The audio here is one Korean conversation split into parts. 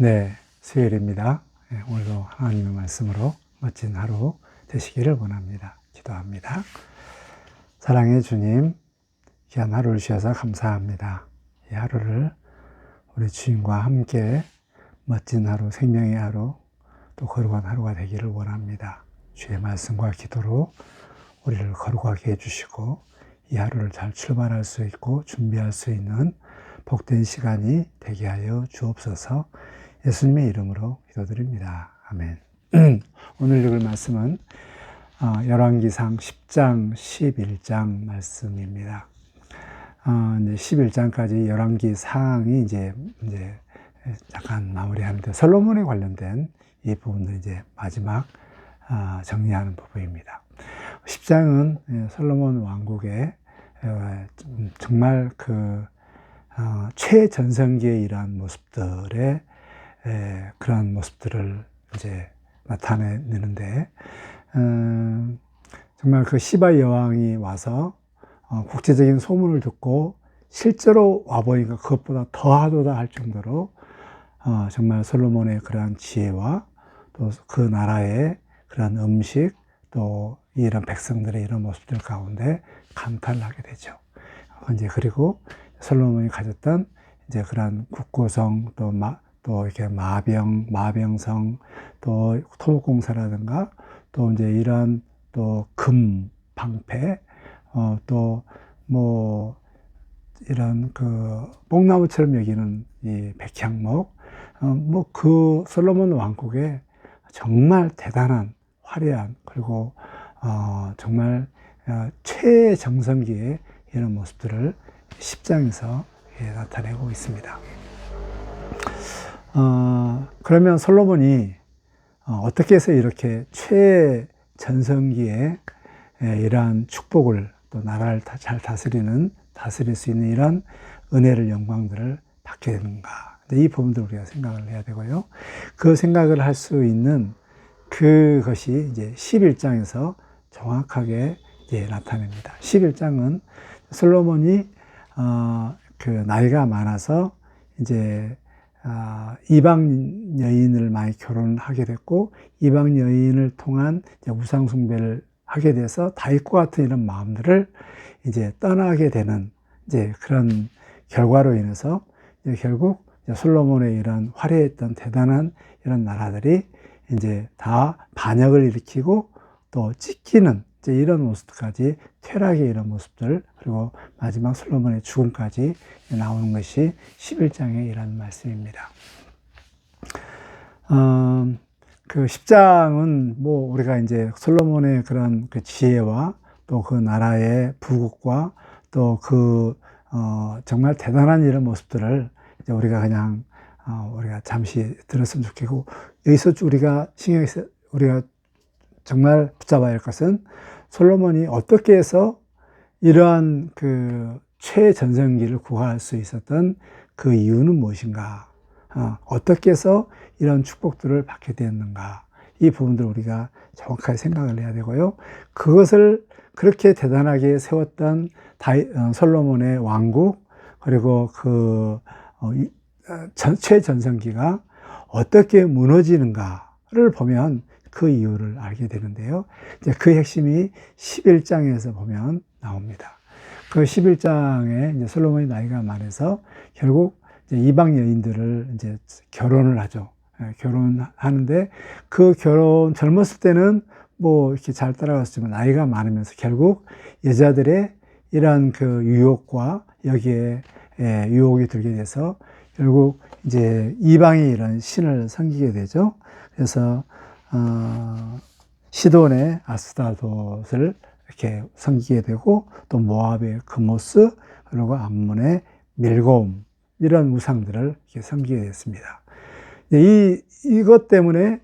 네, 수요일입니다. 네, 오늘도 하나님의 말씀으로 멋진 하루 되시기를 원합니다. 기도합니다. 사랑의 주님, 귀한 하루를 주셔서 감사합니다. 이 하루를 우리 주님과 함께 멋진 하루, 생명의 하루, 또 거룩한 하루가 되기를 원합니다. 주의 말씀과 기도로 우리를 거룩하게 해주시고 이 하루를 잘 출발할 수 있고 준비할 수 있는 복된 시간이 되게 하여 주옵소서. 예수님의 이름으로 기도드립니다. 아멘. 오늘 읽을 말씀은 열왕기상 10장, 11장 말씀입니다. 이제 11장까지 열왕기상이 이제 약간 마무리하는데 솔로몬에 관련된 이 부분도 이제 마지막 정리하는 부분입니다. 10장은 솔로몬 왕국의 정말 최전성기에 이러한 모습들의 그런 모습들을 이제 나타내는데, 정말 그 시바 여왕이 와서 국제적인 소문을 듣고 실제로 와보니까 그것보다 더하도다 할 정도로 정말 솔로몬의 그러한 지혜와 또 그 나라의 그런 음식 또 이런 백성들의 이런 모습들 가운데 감탄을 하게 되죠. 이제 그리고 솔로몬이 가졌던 이제 그런 국고성 또 이렇게 마병성 또 토목공사라든가 또 이제 이런 또 금 방패 또 뭐 이런 뽕나무처럼 여기는 이 백향목 뭐 그 솔로몬 왕국에 정말 대단한 화려한 그리고 정말 최정성기의 이런 모습들을 10장에서 나타내고 있습니다. 그러면 솔로몬이 어떻게 해서 이렇게 최전성기에 이러한 축복을 또 나라를 잘 다스릴 수 있는 이런 은혜를 영광들을 받게 되는가? 이 부분들 우리가 생각을 해야 되고요. 그 생각을 할 수 있는 그것이 이제 11장에서 정확하게 이제 나타냅니다. 11장은 솔로몬이 나이가 많아서 이제 이방 여인을 많이 결혼하게 됐고 이방 여인을 통한 이제 우상 숭배를 하게 돼서 다윗과 같은 이런 마음들을 이제 떠나게 되는 이제 그런 결과로 인해서 이제 결국 솔로몬의 이런 화려했던 대단한 이런 나라들이 이제 다 반역을 일으키고 또 찢기는 이제 이런 모습까지 퇴락의 이런 모습들 그리고 마지막 솔로몬의 죽음까지 나오는 것이 11장의 이런 말씀입니다. 그 10장은 뭐 우리가 이제 솔로몬의 그런 그 지혜와 또 그 나라의 부국과 또 정말 대단한 이런 모습들을 이제 우리가 그냥 우리가 잠시 들었으면 좋겠고 여기서 우리가 정말 붙잡아야 할 것은 솔로몬이 어떻게 해서 이러한 그 최전성기를 구할 수 있었던 그 이유는 무엇인가? 어떻게 해서 이런 축복들을 받게 되었는가? 이 부분들을 우리가 정확하게 생각을 해야 되고요. 그것을 그렇게 대단하게 세웠던 솔로몬의 왕국, 그리고 최전성기가 어떻게 무너지는가를 보면 그 이유를 알게 되는데요. 이제 그 핵심이 11장에서 보면 나옵니다. 그 11장에 이제 솔로몬이 나이가 많아서 결국 이제 이방 여인들을 이제 결혼을 하죠. 결혼하는데 그 젊었을 때는 뭐 이렇게 잘 따라갔지만 나이가 많으면서 결국 여자들의 이러한 그 유혹과 여기에 유혹이 들게 돼서 결국 이제 이방의 이런 신을 섬기게 되죠. 그래서 시돈의 아스타롯을 이렇게 섬기게 되고 또 모압의 그모스 그리고 암몬의 밀곰 이런 우상들을 이렇게 섬기게 됐습니다. 이것 때문에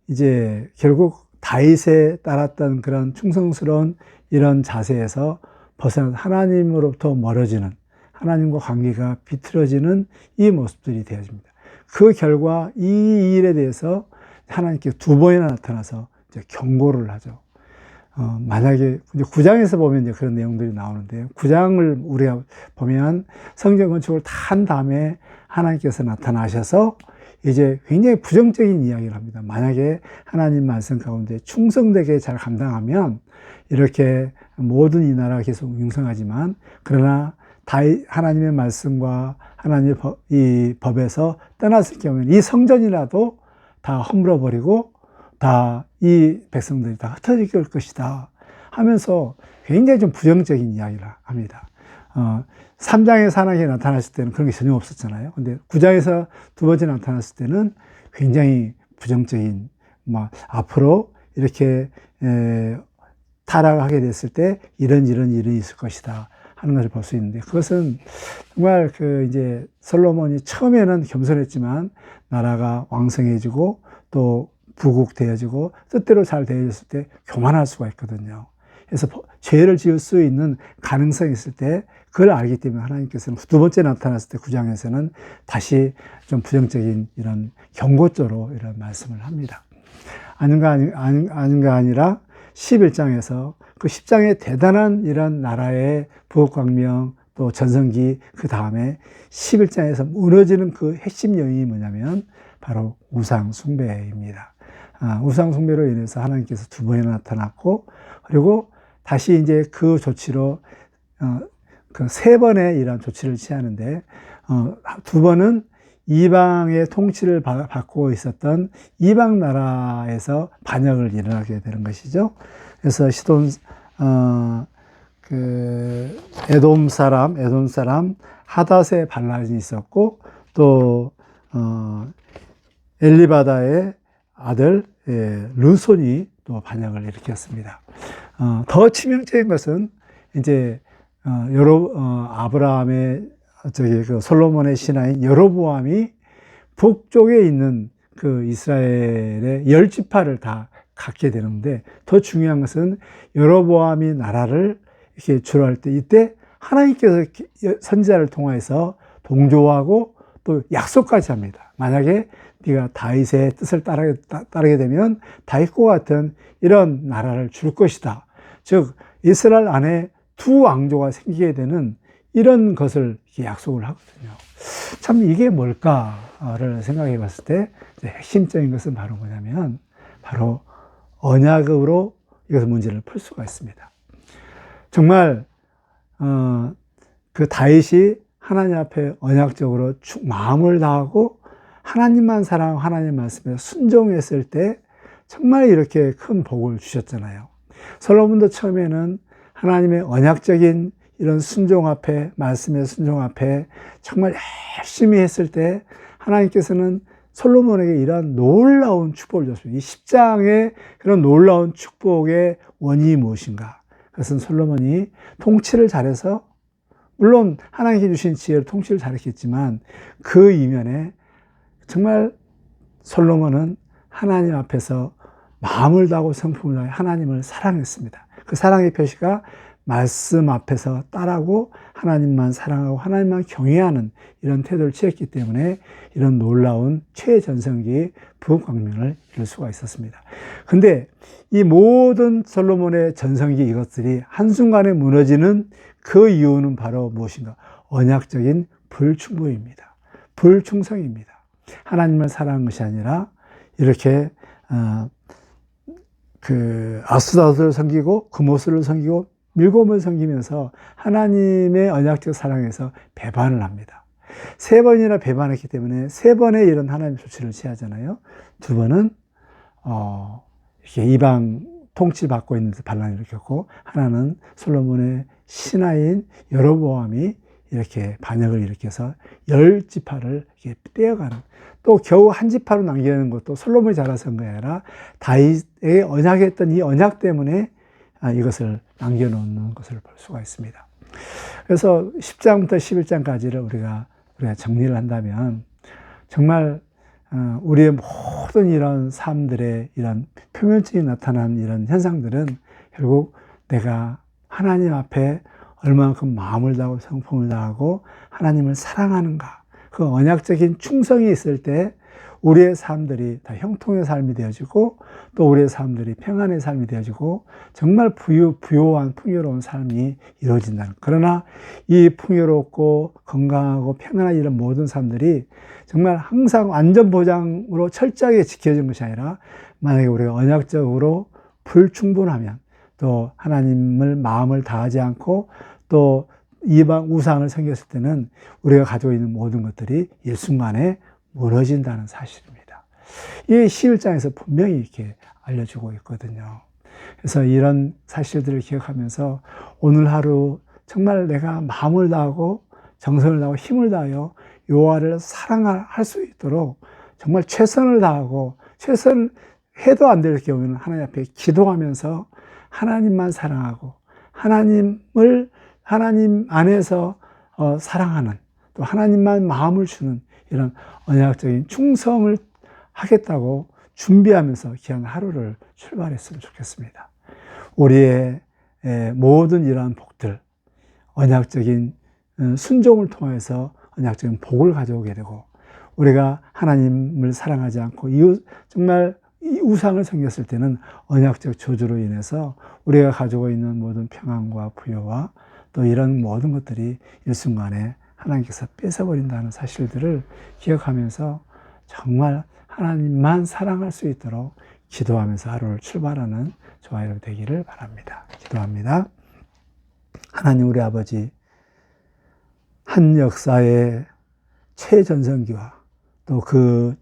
이제 결국 다윗에 따랐던 그런 충성스러운 이런 자세에서 벗어나 하나님으로부터 멀어지는 하나님과 관계가 비틀어지는 이 모습들이 되어집니다. 그 결과 이 일에 대해서 하나님께 두 번이나 나타나서 이제 경고를 하죠. 만약에 이제 9장에서 보면 이제 그런 내용들이 나오는데요. 9장을 우리가 보면 성전 건축을 다 한 다음에 하나님께서 나타나셔서 이제 굉장히 부정적인 이야기를 합니다. 만약에 하나님 말씀 가운데 충성되게 잘 감당하면 이렇게 모든 이 나라가 계속 융성하지만, 그러나 하나님의 말씀과 하나님의 이 법에서 떠났을 경우에는 이 성전이라도 다 허물어버리고 다 이 백성들이 다 흩어질 것이다 하면서 굉장히 좀 부정적인 이야기를 합니다. 3장의 산악이 나타났을 때는 그런 게 전혀 없었잖아요. 근데 9장에서 두 번째 나타났을 때는 굉장히 부정적인, 앞으로 이렇게 타락하게 됐을 때 이런 일이 있을 것이다 하는 것을 볼 수 있는데, 그것은 정말 이제 솔로몬이 처음에는 겸손했지만 나라가 왕성해지고 또 부국되어지고 뜻대로 잘 되어졌을 때 교만할 수가 있거든요. 그래서 죄를 지을 수 있는 가능성이 있을 때 그걸 알기 때문에 하나님께서는 두 번째 나타났을 때 9장에서는 다시 좀 부정적인 이런 경고조로 이런 말씀을 합니다. 아닌가 아니라 11장에서 그 10장의 대단한 이런 나라의 부국광명 또 전성기, 그 다음에 11장에서 무너지는 그 핵심 요인이 뭐냐면 바로 우상 숭배입니다. 우상 숭배로 인해서 하나님께서 두 번이나 나타났고, 그리고 다시 이제 그 조치로 그 세 번의 이런 조치를 취하는데, 두 번은 이방의 통치를 받고 있었던 이방 나라에서 반역을 일어나게 되는 것이죠. 그래서 에돔 사람 하닷의 반란이 있었고, 또 엘리바다의 아들 르손이 또 반역을 일으켰습니다. 더 치명적인 것은 이제 아브라함의 그 솔로몬의 신하인 여로보암이 북쪽에 있는 그 이스라엘의 10지파를 다 갖게 되는데, 더 중요한 것은 여로보암이 나라를 이렇게 주로할 때 이때 하나님께서 선지자를 통해서 동조하고 또 약속까지 합니다. 만약에 네가 다윗의 뜻을 따르게 되면 다윗과 같은 이런 나라를 줄 것이다. 즉 이스라엘 안에 두 왕조가 생기게 되는 이런 것을 약속을 하거든요. 참 이게 뭘까를 생각해 봤을 때 핵심적인 것은 바로 뭐냐면 바로 언약으로 이것의 문제를 풀 수가 있습니다. 정말 그 다윗이 하나님 앞에 언약적으로 마음을 다하고 하나님만 사랑하고 하나님 말씀에 순종했을 때 정말 이렇게 큰 복을 주셨잖아요. 솔로몬도 처음에는 하나님의 언약적인 이런 순종 앞에, 말씀의 순종 앞에 정말 열심히 했을 때 하나님께서는 솔로몬에게 이러한 놀라운 축복을 줬습니다. 이 10장의 그런 놀라운 축복의 원인이 무엇인가? 그것은 솔로몬이 통치를 잘해서, 물론 하나님께 주신 지혜로 통치를 잘했겠지만 그 이면에 정말 솔로몬은 하나님 앞에서 마음을 다하고 성품을 다해 하나님을 사랑했습니다. 그 사랑의 표시가 말씀 앞에서 따르고 하나님만 사랑하고 하나님만 경외하는 이런 태도를 취했기 때문에 이런 놀라운 최전성기의 부국광명을 이룰 수가 있었습니다. 근데 이 모든 솔로몬의 전성기 이것들이 한순간에 무너지는 그 이유는 바로 무엇인가? 언약적인 불충분입니다. 불충성입니다. 하나님을 사랑한 것이 아니라 이렇게 아스타로를 섬기고 그모스를 섬기고 밀곰을 섬기면서 하나님의 언약적 사랑에서 배반을 합니다. 세 번이나 배반했기 때문에 세 번의 이런 하나님의 조치를 취하잖아요. 두 번은 이렇게 이방 통치를 받고 있는 반란을 일으켰고, 하나는 솔로몬의 신하인 여로보암이 이렇게 반역을 일으켜서 10지파를 이렇게 떼어가는, 또 겨우 한 지파로 남기는 것도 솔로몬이 잘해서 한 게 아니라 다윗에게 언약했던 이 언약 때문에 이것을 남겨놓는 것을 볼 수가 있습니다. 그래서 10장부터 11장까지를 우리가 정리를 한다면 정말 우리의 모든 이런 삶들의 이런 표면적인 나타난 이런 현상들은 결국 내가 하나님 앞에 얼마만큼 마음을 다하고 성품을 다하고 하나님을 사랑하는가, 그 언약적인 충성이 있을 때 우리의 삶들이 다 형통의 삶이 되어지고 또 우리의 삶들이 평안의 삶이 되어지고 정말 부요한 풍요로운 삶이 이루어진다는 것. 그러나 이 풍요롭고 건강하고 평안한 이런 모든 삶들이 정말 항상 안전보장으로 철저하게 지켜진 것이 아니라 만약에 우리가 언약적으로 불충분하면 또 하나님을 마음을 다하지 않고 또 이방 우상을 섬겼을 때는 우리가 가지고 있는 모든 것들이 일순간에 무너진다는 사실입니다. 이 11장에서 분명히 이렇게 알려주고 있거든요. 그래서 이런 사실들을 기억하면서 오늘 하루 정말 내가 마음을 다하고 정성을 다하고 힘을 다하여 여호와를 사랑할 수 있도록 정말 최선을 다하고 최선을 해도 안 될 경우에는 하나님 앞에 기도하면서 하나님만 사랑하고 하나님 안에서 사랑하는 또 하나님만 마음을 주는 이런 언약적인 충성을 하겠다고 준비하면서 귀한 하루를 출발했으면 좋겠습니다. 우리의 모든 이러한 복들, 언약적인 순종을 통해서 언약적인 복을 가져오게 되고 우리가 하나님을 사랑하지 않고 정말 이 우상을 섬겼을 때는 언약적 저주로 인해서 우리가 가지고 있는 모든 평안과 부여와 또 이런 모든 것들이 일순간에 하나님께서 뺏어버린다는 사실들을 기억하면서 정말 하나님만 사랑할 수 있도록 기도하면서 하루를 출발하는 저와 여러분 되기를 바랍니다. 기도합니다. 하나님 우리 아버지, 한 역사의 최전성기와 또 그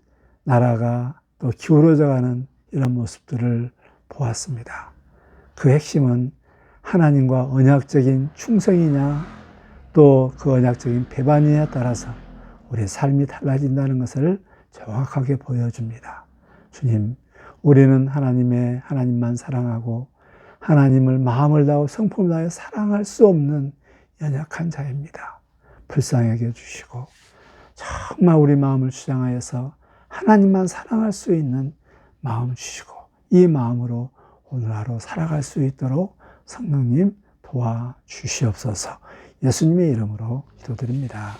나라가 또 기울어져 가는 이런 모습들을 보았습니다. 그 핵심은 하나님과 언약적인 충성이냐 또 그 언약적인 배반이냐에 따라서 우리의 삶이 달라진다는 것을 정확하게 보여줍니다. 주님, 우리는 하나님만 사랑하고 하나님을 마음을 다하고 성품을 다하여 사랑할 수 없는 연약한 자입니다. 불쌍히 여겨주시고 정말 우리 마음을 주장하여서 하나님만 사랑할 수 있는 마음 주시고 이 마음으로 오늘 하루 살아갈 수 있도록 성령님 도와주시옵소서. 예수님의 이름으로 기도드립니다.